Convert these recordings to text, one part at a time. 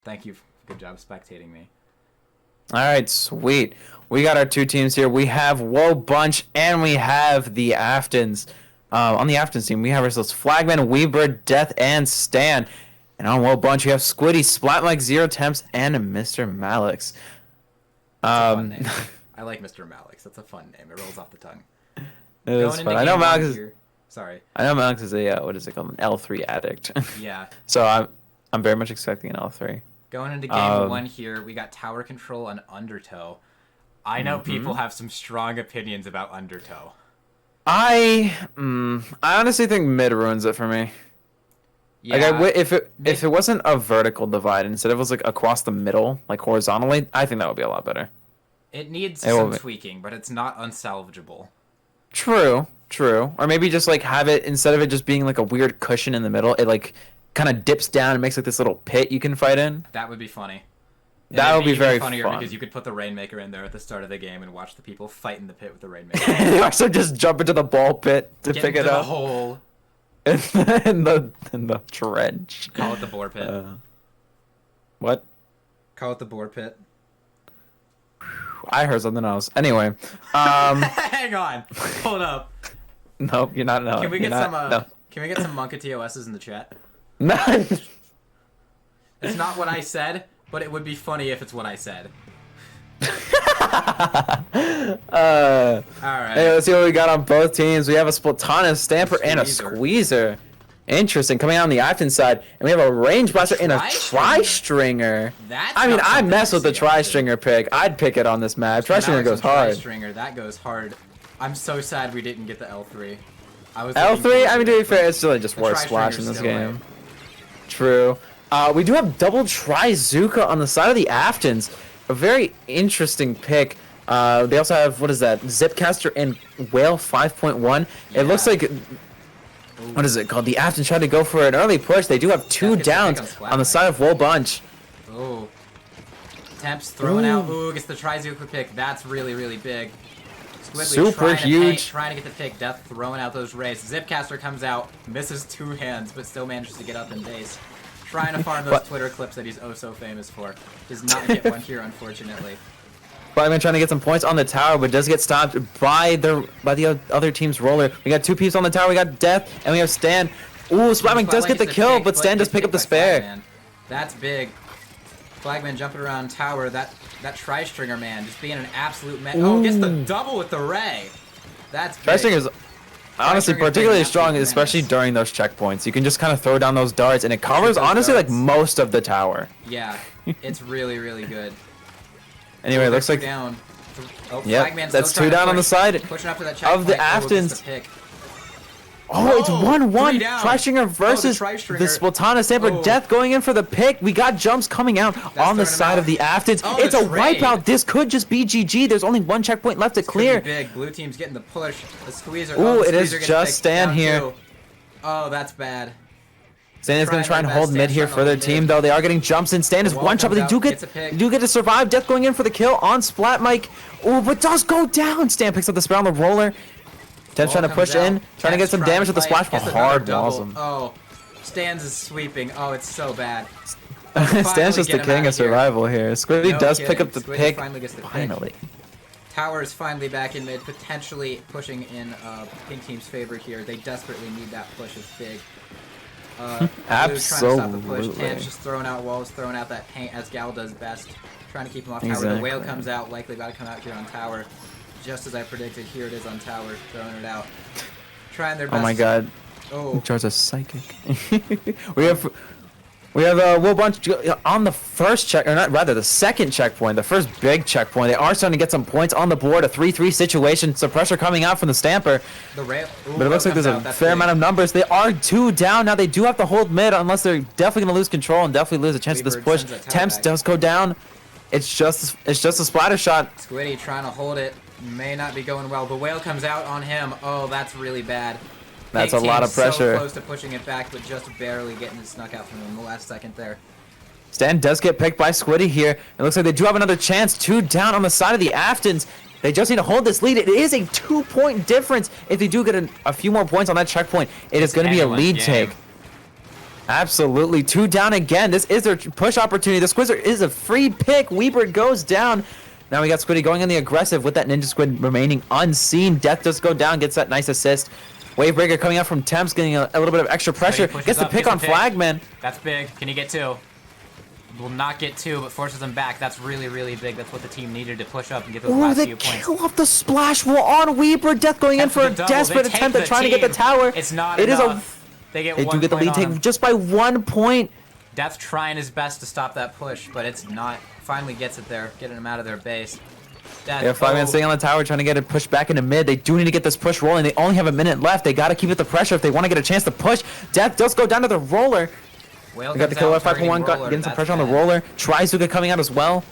Thank you. Good job spectating me. All right, sweet. We got our two teams here. We have WOAH Bunch and we have the Aftons. On the Aftons team, we have ourselves Flagman, Weaver, Death, and Stan. And on WOAH Bunch, we have Squiddy, Splatmike, Zero Temps, and Mr. Malix. That's a fun name. I like Mr. Malix. That's a fun name. It rolls off the tongue. It is fun. I know Malix is... Sorry. I know Malix is a, what is it called? An L3 addict. Yeah. So I'm very much expecting an L3. Going into game 1 here, we got Tower Control on Undertow. I know people have some strong opinions about Undertow. I honestly think mid ruins it for me. Yeah, like if it wasn't a vertical divide, instead it was like across the middle, like horizontally, I think that would be a lot better. It needs some tweaking, but it's not unsalvageable. True. Or maybe just like have it, instead of it just being like a weird cushion in the middle, it like kind of dips down and makes like this little pit you can fight in. That would be funny. That would be very funnier fun. Because you could put the Rainmaker in there at the start of the game and watch the people fight in the pit with the Rainmaker. They also just jump into the ball pit to pick it up. The hole. in the trench. Call it the boar pit. What? Call it the boar pit. I heard something else. Anyway, hang on. Hold up. Nope, you're not. No. Can we get some? No. Can we get some Monka TOSs in the chat? No. It's not what I said, but it would be funny if it's what I said. Alright. Hey, let's see what we got on both teams. We have a Splatoon, Stamper, and a Squeezer. Interesting. Coming out on the Afton side, and we have a Range Blaster and a Tri-Stringer. I mess with the Tri-Stringer pick. I'd pick it on this map. Tri-Stringer goes hard. Tri-Stringer, that goes hard. I'm so sad we didn't get the L3. L3, I mean, to be fair, it's really just worth splash in this game. True. We do have double Tri-Zuka on the side of the Aftons. A very interesting pick. They also have, what is that, Zipcaster and Whale 5.1. Yeah. It looks like, what is it called? The Aftons tried to go for an early push. They do have 2 downs on the side of WOAH Bunch. Oh. Temps thrown out. Ooh, gets the Tri-Zuka pick. That's really, really big. Super huge. Trying to get the pick. Death throwing out those rays. Zipcaster comes out, misses 2 hands, but still manages to get up in base. Trying to farm those Twitter clips that he's oh so famous for. Does not get one here, unfortunately. Flagman trying to get some points on the tower, but does get stopped by the other team's roller. We got 2 peeps on the tower. We got Death, and we have Stan. Ooh, Splatmike does get the kill, but Stan does pick up the spare. Flagman. That's big. Flagman jumping around tower. That Tri-Stringer man just being an absolute man. Oh, gets the double with the ray. That's big. Tri-Stringer is honestly particularly strong, especially during those checkpoints. You can just kind of throw down those darts, and it covers honestly like most of the tower. Yeah, it's really, really good. Anyway, it looks like down. Oh, yep, that's 2 down on the side of the Aftons. Oh, it's 1-1. Tri-Stringer versus the Splatoon Stamper. Death going in for the pick. We got jumps coming out on the side of the Aftons. It's a wipeout. This could just be GG. There's only 1 checkpoint left to clear. Big. Blue team's getting the push. The Squeezer. Ooh, it is just Stan here. Oh, that's bad. Stan is going to try and hold mid here for their team, though. They are getting jumps in. Stan is one shot, but they do get to survive. Death going in for the kill on Splatmike. Ooh, but does go down. Stan picks up the spare on the roller. Ted's trying to push in, trying to get some damage with the splash, but hard walls him. Oh, Stan's is sweeping. Oh, it's so bad. Stan's just the king of survival here. Squiddy does pick up the pick. Finally. Tower is finally back in mid, potentially pushing in Pink Team's favor here. They desperately need that push. It's big. Absolutely. Tan's just throwing out walls, throwing out that paint as Gal does best. Trying to keep him off tower. The Whale comes out, likely about to come out here on tower. Just as I predicted, here it is on tower, throwing it out. Trying their best. Oh my god. Oh. Char's a psychic. we have WOAH Bunch on the first check, or not, rather the second checkpoint, the first big checkpoint. They are starting to get some points on the board, a 3-3 situation. Some pressure coming out from the Stamper. But it looks like there's a fair amount of numbers. They are 2 down. Now they do have to hold mid unless they're definitely going to lose control and definitely lose a chance at this push. Temps does go down. It's just a splatter shot. Squiddy trying to hold it. May not be going well. The Whale comes out on him. Oh, that's really bad. That's a lot of pressure. So close to pushing it back, but just barely getting it snuck out from him in the last second there. Stan does get picked by Squiddy here. It looks like they do have another chance. 2 down on the side of the Aftons. They just need to hold this lead. It is a 2-point difference. If they do get a few more points on that checkpoint, it is going to be a lead take. Absolutely. 2 down again. This is their push opportunity. The Squizzer is a free pick. Weeper goes down. Now we got Squiddy going on the aggressive with that Ninja Squid remaining unseen. Death does go down, gets that nice assist. Wavebreaker coming out from Temps, getting a little bit of extra pressure. Gets the pick on Flagman. That's big. Can he get 2? Will not get 2, but forces them back. That's really, really big. That's what the team needed to push up and get those last few points. They kill off the splash wall on Weeper. Death going in for a desperate attempt at trying to get the tower. It's not enough. They do get the lead take just by 1 point. Death trying his best to stop that push, but it's not. Finally gets it there, getting them out of their base. Yeah, Flagman staying on the tower, trying to get it pushed back into mid. They do need to get this push rolling. They only have a minute left. They got to keep it the pressure if they want to get a chance to push. Death does go down to the roller. They got the kill at 5.1, getting some pressure on the roller. Trizuka coming out as well.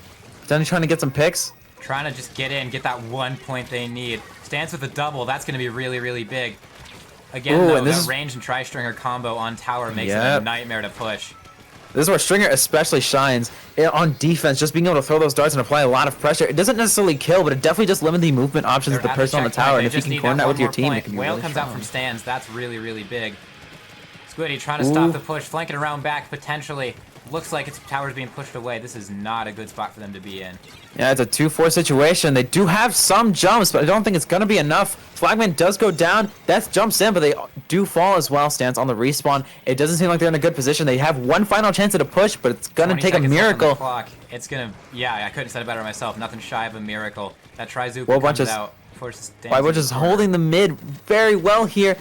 Then trying to get some picks. Trying to just get in, get that 1 point they need. Stance with a double, that's going to be really, really big. Again, though, that range and Tri-Stringer combo on tower makes it a nightmare to push. This is where Stringer especially shines on defense, just being able to throw those darts and apply a lot of pressure. It doesn't necessarily kill, but it definitely just limits the movement options of the person on the tower. And if you can coordinate with your team, it can be Whale really comes strong. out from stands. That's really, really big. Squiddy trying to stop the push, flanking around back potentially. Looks like its tower's being pushed away. This is not a good spot for them to be in. Yeah, it's a 2-4 situation. They do have some jumps, but I don't think it's going to be enough. Flagman does go down. Death jumps in, but they do fall as well. Stands on the respawn. It doesn't seem like they're in a good position. They have one final chance at a push, but it's going to take a miracle. It's going to... Yeah, I couldn't have said it better myself. Nothing shy of a miracle. That Trizuka comes out. Wybunch is holding the mid very well here.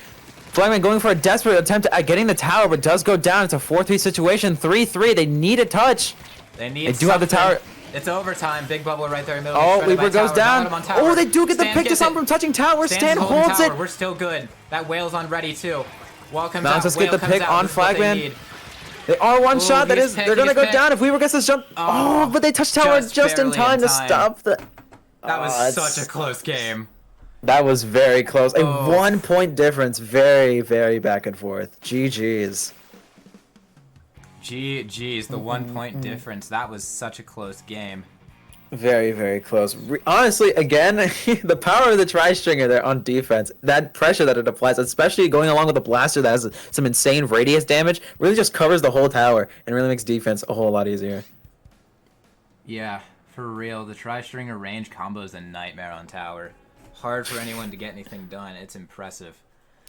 Flagman going for a desperate attempt at getting the tower, but does go down. It's a 4-3 situation. 3-3. They need a touch. They do have the tower. It's overtime. Big bubble right there in the middle. Oh, Weaver goes down. Oh, they do get the pick to from touching tower. Stan holds it. We're still good. That whale's on ready too. Wall comes out. Now let's get the pick on Flagman. They are one shot. That is, they're gonna go down if Weaver gets this jump. Oh, but they touch tower just in time to stop the. That was such a close game. That was very close. A 1 point difference. Very, very back and forth. GG's. GG's, the 1 point difference. That was such a close game. Very, very close. Honestly, again, the power of the Tri-Stringer there on defense, that pressure that it applies, especially going along with the blaster that has some insane radius damage, really just covers the whole tower and really makes defense a whole lot easier. Yeah, for real. The Tri-Stringer range combo is a nightmare on tower. Hard for anyone to get anything done. It's impressive.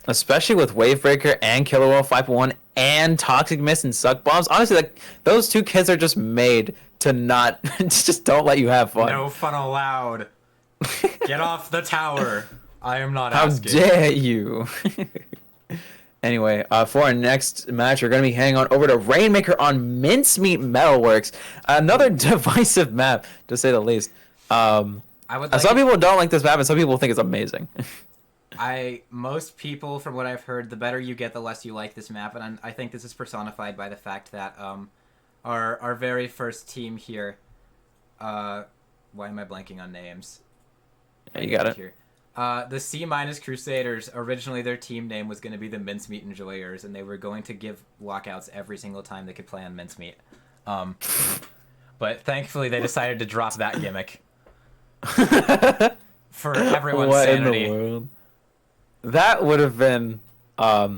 Especially with Wavebreaker and Killer Whale 5.1 and Toxic Mist and Suck Bombs. Honestly, like, those two kids are just made to not just don't let you have fun. No fun allowed. Get off the tower. I am not asking. How dare you? Anyway, for our next match, we're going to be heading on over to Rainmaker on Mincemeat Metalworks. Another divisive map, to say the least. Some people don't like this map, and some people think it's amazing. Most people, from what I've heard, the better you get, the less you like this map, and I think this is personified by the fact that our very first team here, why am I blanking on names? Yeah, you got it. Here. The C- Crusaders, originally their team name was going to be the Mincemeat Enjoyers, and they were going to give lockouts every single time they could play on Mincemeat. But thankfully they decided to drop that gimmick. For everyone's sanity. In the world? That would have been not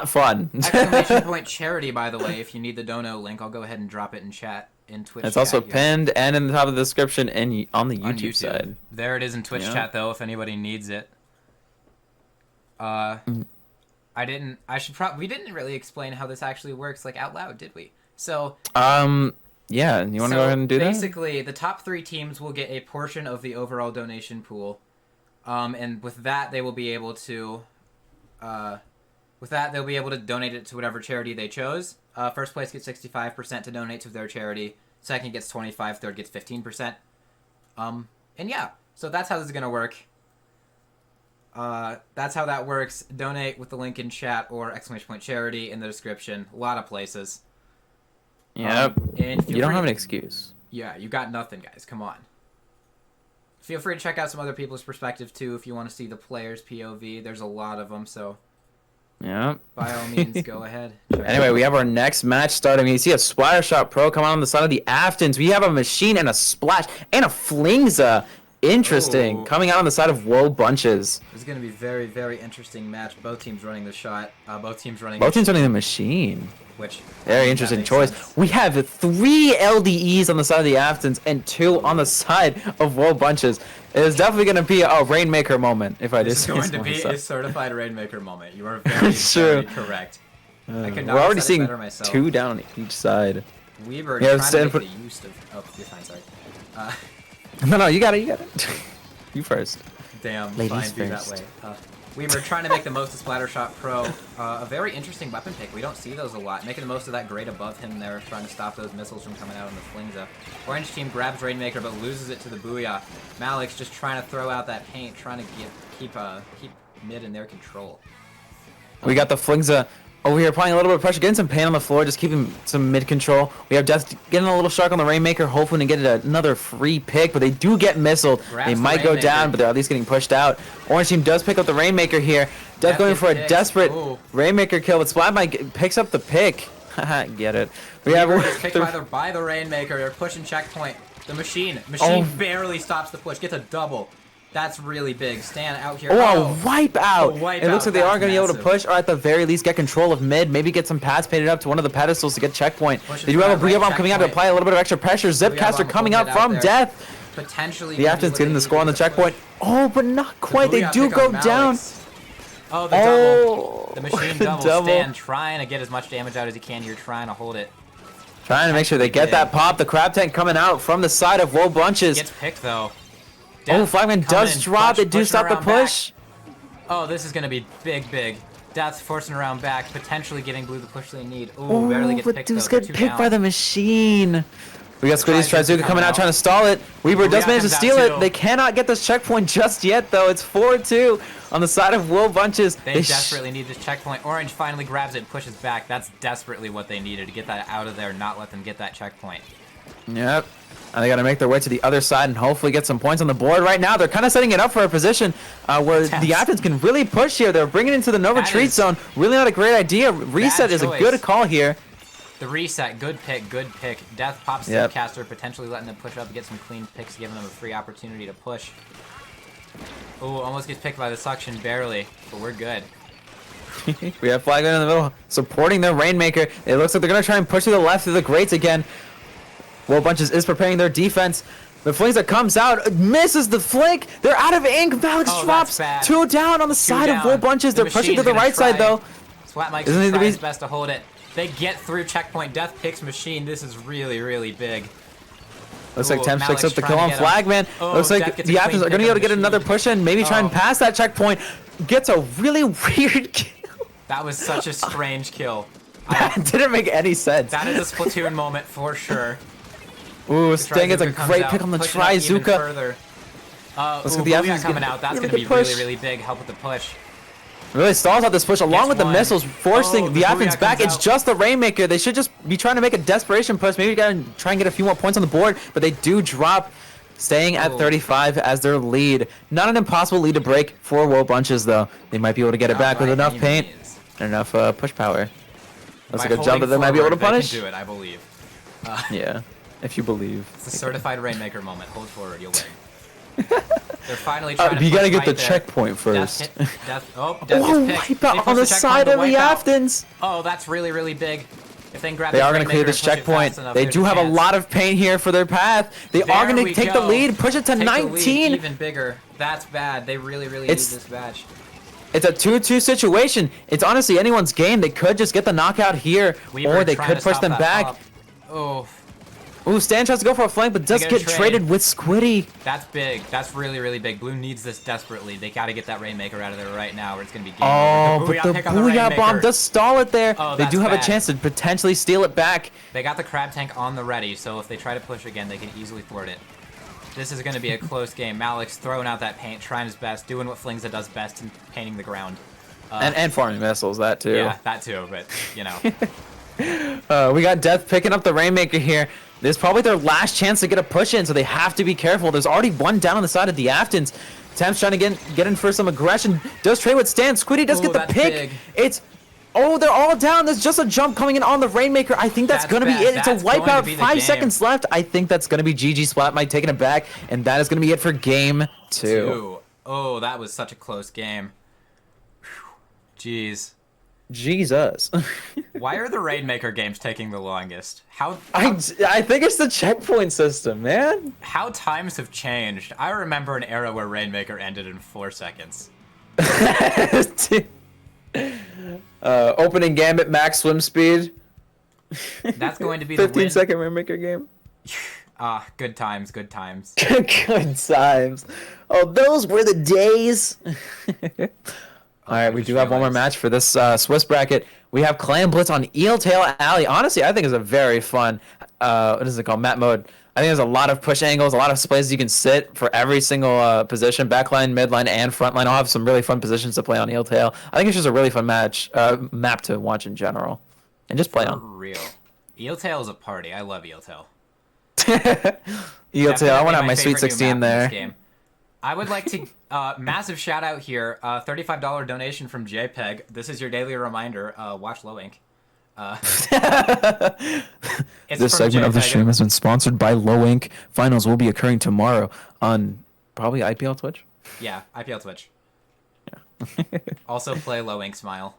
fun. Exclamation point charity, by the way. If you need the dono link, I'll go ahead and drop it in chat in Twitch. It's also pinned and in the top of the description and on the YouTube side. There it is in Twitch chat though, if anybody needs it. We didn't really explain how this actually works like out loud, did we? So yeah, you want to go ahead and do that? Basically, the top 3 teams will get a portion of the overall donation pool. And with that, they will be able to donate it to whatever charity they chose. First place gets 65% to donate to their charity. Second gets 25%. Third gets 15%. And yeah, so that's how this is gonna work. That's how that works. Donate with the link in chat or exclamation point charity in the description. A lot of places. Yep. And you don't have an excuse. Yeah, you got nothing, guys. Come on. Feel free to check out some other people's perspective, too, if you want to see the players' POV. There's a lot of them, so... Yeah. By all means, go ahead. Anyway, we have our next match starting. You see a Splattershot Pro come on the side of the Aftons. We have a Machine and a Splash and a Flingza interesting. Ooh. Coming out on the side of WOAH Bunches. This is going to be very, very interesting match. Both teams running the shot. Both teams running the machine. Which very interesting choice. Sense. We have 3 LDEs on the side of the Aftons and 2 on the side of WOAH Bunches. It is definitely going to be a Rainmaker moment, if I just say so. It's going to be a certified Rainmaker moment. You are very, very correct. I could not we're already seeing myself. 2 down each side. Weber trying to make the use of... Oh, you're fine, sorry. No, you got it. You first. Damn, ladies fine, first. That way. Weber trying to make the most of Splattershot Pro. A very interesting weapon pick. We don't see those a lot. Making the most of that grade above him there, trying to stop those missiles from coming out on the Flingza. Orange team grabs Rainmaker but loses it to the WOAH. Malik's just trying to throw out that paint, trying to keep mid in their control. We got the Flingza over here applying a little bit of pressure, getting some paint on the floor, just keeping some mid control. We have Death getting a little shark on the Rainmaker, hoping to get another free pick, but they do get missiled. They might go down, but they're at least getting pushed out. Orange team does pick up the Rainmaker here. Death going for a desperate Rainmaker kill, but Splatmike picks up the pick. Haha, get it. We have picked by the Rainmaker. They're pushing checkpoint. The machine barely stops the push, gets a double. That's really big. Stan out here. Oh, a wipe out. It looks like they are going to be able to push, or at the very least get control of mid. Maybe get some pads painted up to one of the pedestals to get checkpoint. They do have a Booyah Bomb coming out to apply a little bit of extra pressure. Zipcaster coming out from Death. Potentially. The Aftons getting the score on the checkpoint. Oh, but not quite. They do go down. Oh, the double. The machine double. Stan trying to get as much damage out as he can here, trying to hold it. Trying to make sure they get that pop. The crab tank coming out from the side of WOAH Bunches. Gets picked though. Death Flagman does drop. They do stop the push. Back. Oh, this is going to be big. Death forcing around back, potentially getting blue the push they need. Ooh, barely gets picked, though. Get picked by the machine. We got Squiddy's Trizuka coming out trying to stall it. Weaver does manage to steal it. They cannot get this checkpoint just yet, though. It's 4-2 on the side of WOAH Bunches. They desperately need this checkpoint. Orange finally grabs it and pushes back. That's desperately what they needed to get that out of there, not let them get that checkpoint. Yep. And they got to make their way to the other side and hopefully get some points on the board. Right now, they're kind of setting it up for a position where the Aftons can really push here. They're bringing it into the no retreat zone. Really not a great idea. Reset is a good call here. The reset, good pick. Death pops the caster, potentially letting them push up and get some clean picks, giving them a free opportunity to push. Ooh, almost gets picked by the suction, barely, but we're good. We have Flagman in the middle, supporting the Rainmaker. It looks like they're going to try and push to the left through the grates again. WOAH Bunches is preparing their defense. The Flingza comes out, misses the flank. They're out of ink. Alex drops 2 down on the side of WOAH Bunches. They're pushing to the right side, though. Splatmike's trying his best to hold it. They get through checkpoint. Death picks machine. This is really big. Looks like Temps picks up the kill on Flagman. Looks like the Aftons are going to be able to get another push in. Maybe try and pass that checkpoint. Gets a really weird kill. That was such a strange kill. That didn't make any sense. That is a Splatoon moment for sure. Ooh, Sting gets a great pick on the Trizuka. Let's get the Aftons coming out. That's going to be really big. Help with the push. Really stalls out this push along with the missiles, forcing the Aftons back. It's just the Rainmaker. They should just be trying to make a desperation push. Maybe try and get a few more points on the board, but they do drop, staying at 35 as their lead. Not an impossible lead to break for WOAH Bunches, though. They might be able to get it back with enough paint and enough push power. Looks like a jump that they might be able to punish. They can do it, I believe. Yeah, if you believe. It's a certified Rainmaker moment. Hold forward, you'll win. They're finally trying to you gotta get the checkpoint first. Death wipe out on the side of the Aftons. Oh, that's really big. If they can grab they are going to clear this checkpoint. They do have a lot of paint here for their path. They are going to take the lead, push it to 19. Even bigger. That's bad. They really need this match. It's a 2-2 situation. It's honestly anyone's game. They could just get the knockout here, or they could push them back. Oh. Ooh, Stan tries to go for a flank, but does get traded with Squiddy. That's big. That's really big. Blue needs this desperately. They got to get that Rainmaker out of there right now, or it's going to be game over. But the Booyah Bomb does stall it there. They do have a chance to potentially steal it back. They got the crab tank on the ready, so if they try to push again, they can easily thwart it. This is going to be a close game. Malik's throwing out that paint, trying his best, doing what Flingza does best in painting the ground. And farming missiles, that too. Yeah, that too, but, you know. We got Death picking up the Rainmaker here. This is probably their last chance to get a push in, so they have to be careful. There's already one down on the side of the Aftons. Temps trying to get in for some aggression. Does trade with Stan. Squiddy does get the pick. Big. It's Oh, they're all down. There's just a jump coming in on the Rainmaker. I think that's going to be it. It's a wipeout. 5 seconds left. I think that's going to be GG. Splat might taking it back, and that is going to be it for game 2. Oh, that was such a close game. Jeez. Jesus. Why are the Rainmaker games taking the longest? I think it's the checkpoint system, man. How times have changed. I remember an era where Rainmaker ended in 4 seconds. Opening gambit, max swim speed. That's going to be the 15-second Rainmaker game. Good times, good times. Good times. Oh, those were the days. All right, we do have one more match for this Swiss bracket. We have Clan Blitz on Eeltail Alley. Honestly, I think it's a very fun, what is it called, map mode. I think there's a lot of push angles, a lot of places you can sit for every single position, backline, midline, and frontline. I'll have some really fun positions to play on Eeltail. I think it's just a really fun map to watch in general, and just play on. For real. Eeltail is a party. I love Eeltail. Eeltail, I want to have my Sweet 16 there. I would like to massive shout out here, $35 donation from JPEG. This is your daily reminder. Watch Low Ink. This segment of the stream has been sponsored by Low Ink. Finals will be occurring tomorrow on probably IPL Twitch. Yeah, IPL Twitch. Yeah. Also play Low Ink Smile.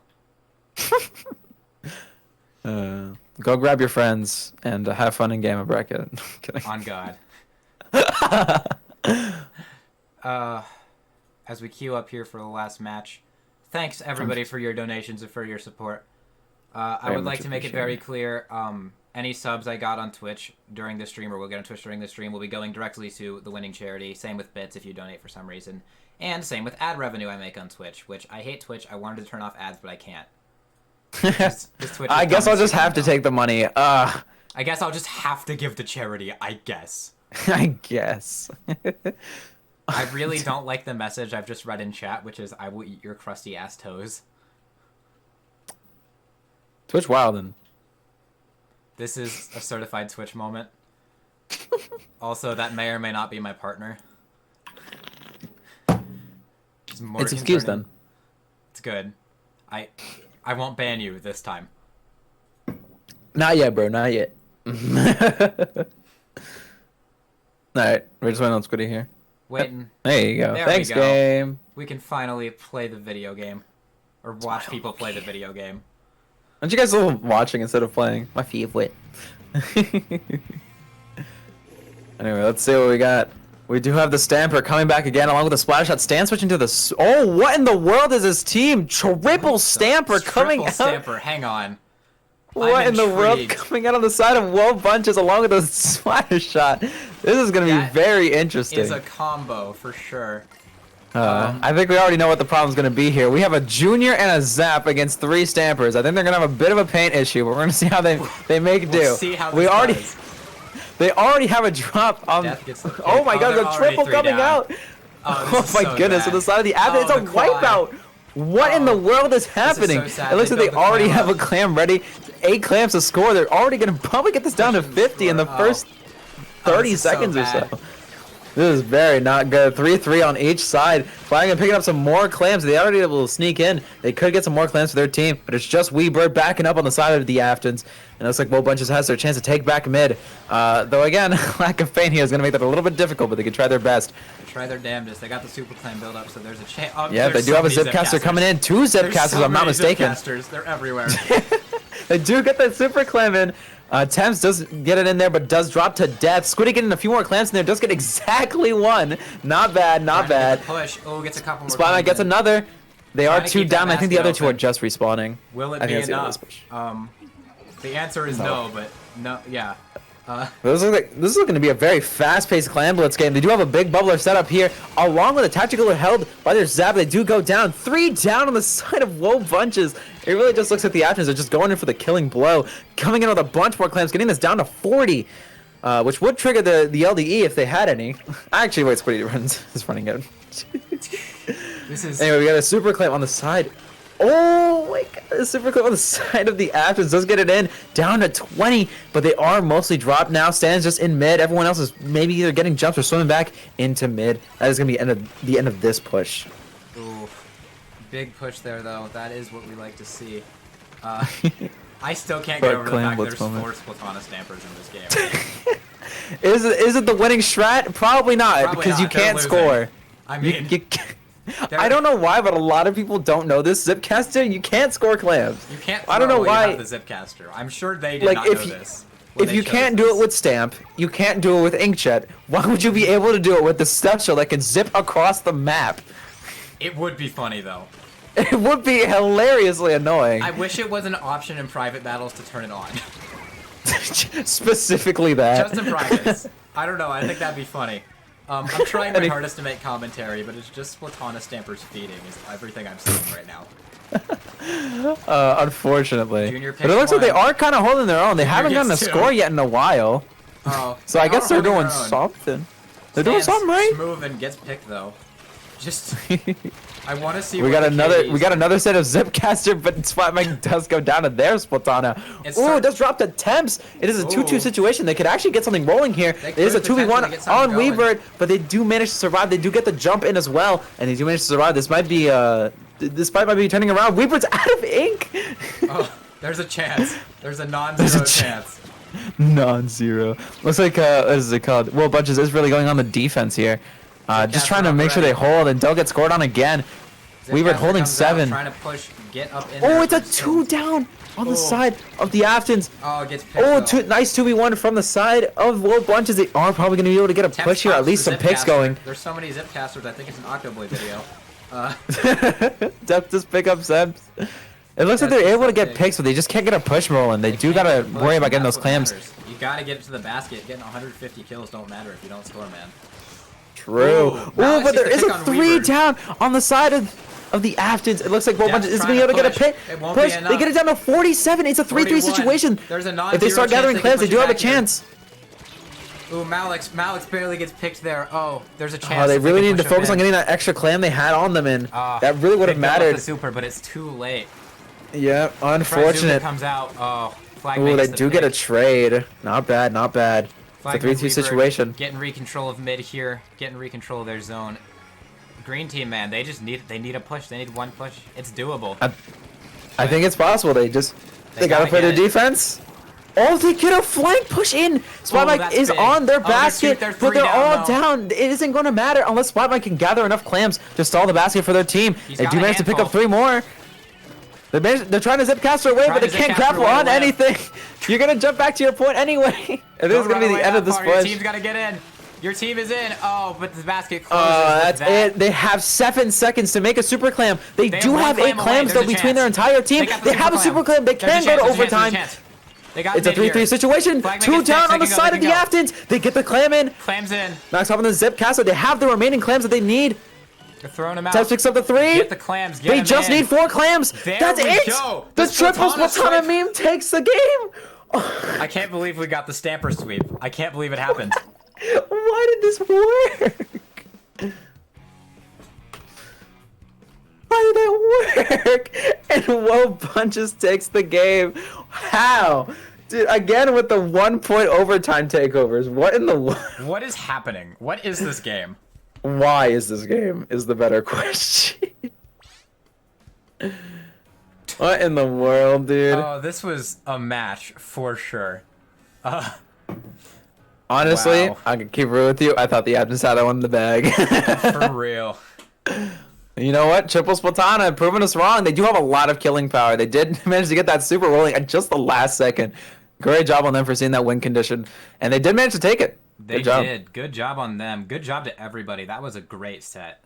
Go grab your friends and have fun in Game of Bracket. Kidding. On God. As we queue up here for the last match, thanks everybody for your donations and for your support. I would like to make it very clear, any subs I got on Twitch during the stream, or will get on Twitch during the stream, will be going directly to the winning charity. Same with bits if you donate for some reason. And same with ad revenue I make on Twitch, which I hate Twitch. I wanted to turn off ads, but I can't. I guess I'll just have to take the money. I guess I'll just have to give to charity, I guess. I guess. I really don't like the message I've just read in chat, which is, I will eat your crusty ass toes. Twitch Wildin'. This is a certified Twitch moment. Also, that may or may not be my partner. It's excused then. It's good. I won't ban you this time. Not yet, bro. Not yet. Alright, we're just waiting on Squiddy here. Waiting. There you go. Thanks, game. We can finally play the video game. Or watch people play the video game. Aren't you guys all watching instead of playing? My favorite. Anyway, let's see what we got. We do have the Stamper coming back again along with the Splash Shot. Stan switching to the... Oh, what in the world is this team? Triple Stamper coming out. Triple Stamper, hang on. What in the world coming out on the side of Woe Bunches along with the Splash Shot? This is going to be very interesting. It's a combo for sure. I think we already know what the problem's going to be here. We have a Junior and a Zap against 3 Stampers. I think they're going to have a bit of a paint issue, but we're going to see how they make do. We'll see how this goes. They already have a drop on... Oh my god, the triple coming out! Oh my goodness, on the side of the Aftons, it's a wipeout! What in the world is happening? It looks like they already have a clam ready. 8 clams to score. They're already going to probably get this down to 50 in the first 30 seconds or so. This is very not good. 3-3 on each side. Flying and picking up some more clams. They already able to sneak in. They could get some more clams for their team, but it's just Weebird backing up on the side of the Aftons. And it looks like Woe Bunches has their chance to take back mid. Though again, lack of paint here is going to make that a little bit difficult, but they can try their best. Try their damnedest. They got the super clam build up, so there's a chance. Oh, yeah, they do have a Zipcaster coming in. 2 Zipcasters, if I'm not mistaken. They're everywhere. They do get that super clam in. Thames does get it in there, but does drop to death. Squiddy getting a few more clams in there. Does get exactly 1. Not bad, not bad. Push. Oh, gets a couple more. Spotlight gets another. They are 2 down. I think the other 2 are just respawning. Will it be enough? The answer is no, but no, yeah. This is looking to be a very fast-paced Clan Blitz game. They do have a big bubbler set up here, along with a tactical held by their Zap. They do go down. 3 down on the side of Woe Bunches. It really just looks like the Aftons are just going in for the killing blow. Coming in with a bunch more clams, getting this down to 40, which would trigger the LDE if they had any. Actually, wait, Squiddy is running out. Anyway, we got a super clam on the side. Oh my god, the super clam on the side of the Aftons does get it in, down to 20, but they are mostly dropped now. Stan's just in mid. Everyone else is maybe either getting jumps or swimming back into mid. That is going to be the end of this push. Ooh, big push there, though. That is what we like to see. I still can't get over the fact there's moment. 4 Splatana Stampers in this game. Is it the winning strat? Probably not, because you can't score. I mean, I don't know why, but a lot of people don't know this. Zipcaster, you can't score clams. You can't. I don't know why. You have the Zipcaster. I'm sure they did not know this. If you can't do it with Stamp, you can't do it with Inkjet. Why would you be able to do it with the Special that can zip across the map? It would be funny though. It would be hilariously annoying. I wish it was an option in private battles to turn it on. Specifically that. Just in privates. I don't know. I think that'd be funny. I'm trying my hardest to make commentary, but it's just Splatana Stampers feeding is everything I'm seeing right now. Unfortunately. Junior but it looks like they are kind of holding their own. They haven't gotten a score yet in a while. Oh. So I guess they're doing something. They're doing something right. Smooth and gets picked though. Just I want to see. We got another set of Zipcaster, but Splatman does go down to their Splatana. Ooh, it does drop the temps. It is a 2-2 situation. They could actually get something rolling here. It is a 2v1 on Weebird, but they do manage to survive. They do get the jump in as well, and they do manage to survive. This might be fight might be turning around. Weebird's out of ink. Oh, there's a chance. There's a non-zero chance. Non-zero. Looks like what is it called? Well, Bunches is really going on the defense here. Just trying to make sure they hold and don't get scored on again. Weebird holding 7. Trying to push, get up in it's a 2 down on the side of the Aftons. Oh, it gets picked. Nice 2v1 from the side of World Bunches. They are probably going to be able to get a push here, at least some picks going. There's so many Zipcasters, I think it's an Octoboy video. Depth just pick up Zeps. It looks like they're able to get picks, but they just can't get a push rolling. They do gotta worry about getting those clams. You gotta get it to the basket. Getting 150 kills don't matter if you don't score, man. True. Ooh, but there is a 3 down on the side of the Aftons. It looks like World Bunches is going to be able to get a pick. Push. They get it down to 47. It's a 3-3 situation. If they start gathering clams, they do have a chance. Ooh, Malix barely gets picked there. Oh, there's a chance. Oh, they really needed to focus on getting that extra clam they had on them in. That really would have mattered. The super, but it's too late. Yeah, unfortunate. Comes out. Oh, flag. Ooh, they do get a trade. Not bad, not bad. It's a 3-2 situation. Getting recontrol of mid here. Getting recontrol of their zone. Green team, man, they need a push. They need one push. It's doable. I think it's possible. They gotta play their defense. Oh, they get a flank push in. Splatmike is on their basket, but they're all down. It isn't going to matter unless Splatmike can gather enough clams to stall the basket for their team. They do manage to pick up 3 more. They're trying to Zipcaster away, but they can't grapple on anything. You're going to jump back to your point anyway. And this is going to be the end of this push. Your team's got to get in. Your team is in. Oh, but the basket closes. That's it. They have 7 seconds to make a super clam. They do have 8 clams, though, between their entire team. They have a super clam. They can go to overtime. It's a 3-3 situation. 2 down on the side of the Aftons. They get the clam in. Clams in. Max up on the Zipcaster. They have the remaining clams that they need. They're throwing them out. Tess picks up the 3. Get the clams. They just need 4 clams. That's it. The triple Splatana meme takes the game. I can't believe we got the Stamper sweep. I can't believe it happened. Why did this work? Why did that work? And WOAH Bunches takes the game. How? Dude, again with the 1-point overtime takeovers. What in the world? What is happening? What is this game? Why is this game is the better question. What in the world, dude? Oh, this was a match for sure. Honestly, wow. I can keep real with you. I thought the Aftons had that one in the bag. For real. You know what? Triple Splatana proving us wrong. They do have a lot of killing power. They did manage to get that super rolling at just the last second. Great job on them for seeing that win condition. And they did manage to take it. They did. Good job on them. Good job to everybody. That was a great set.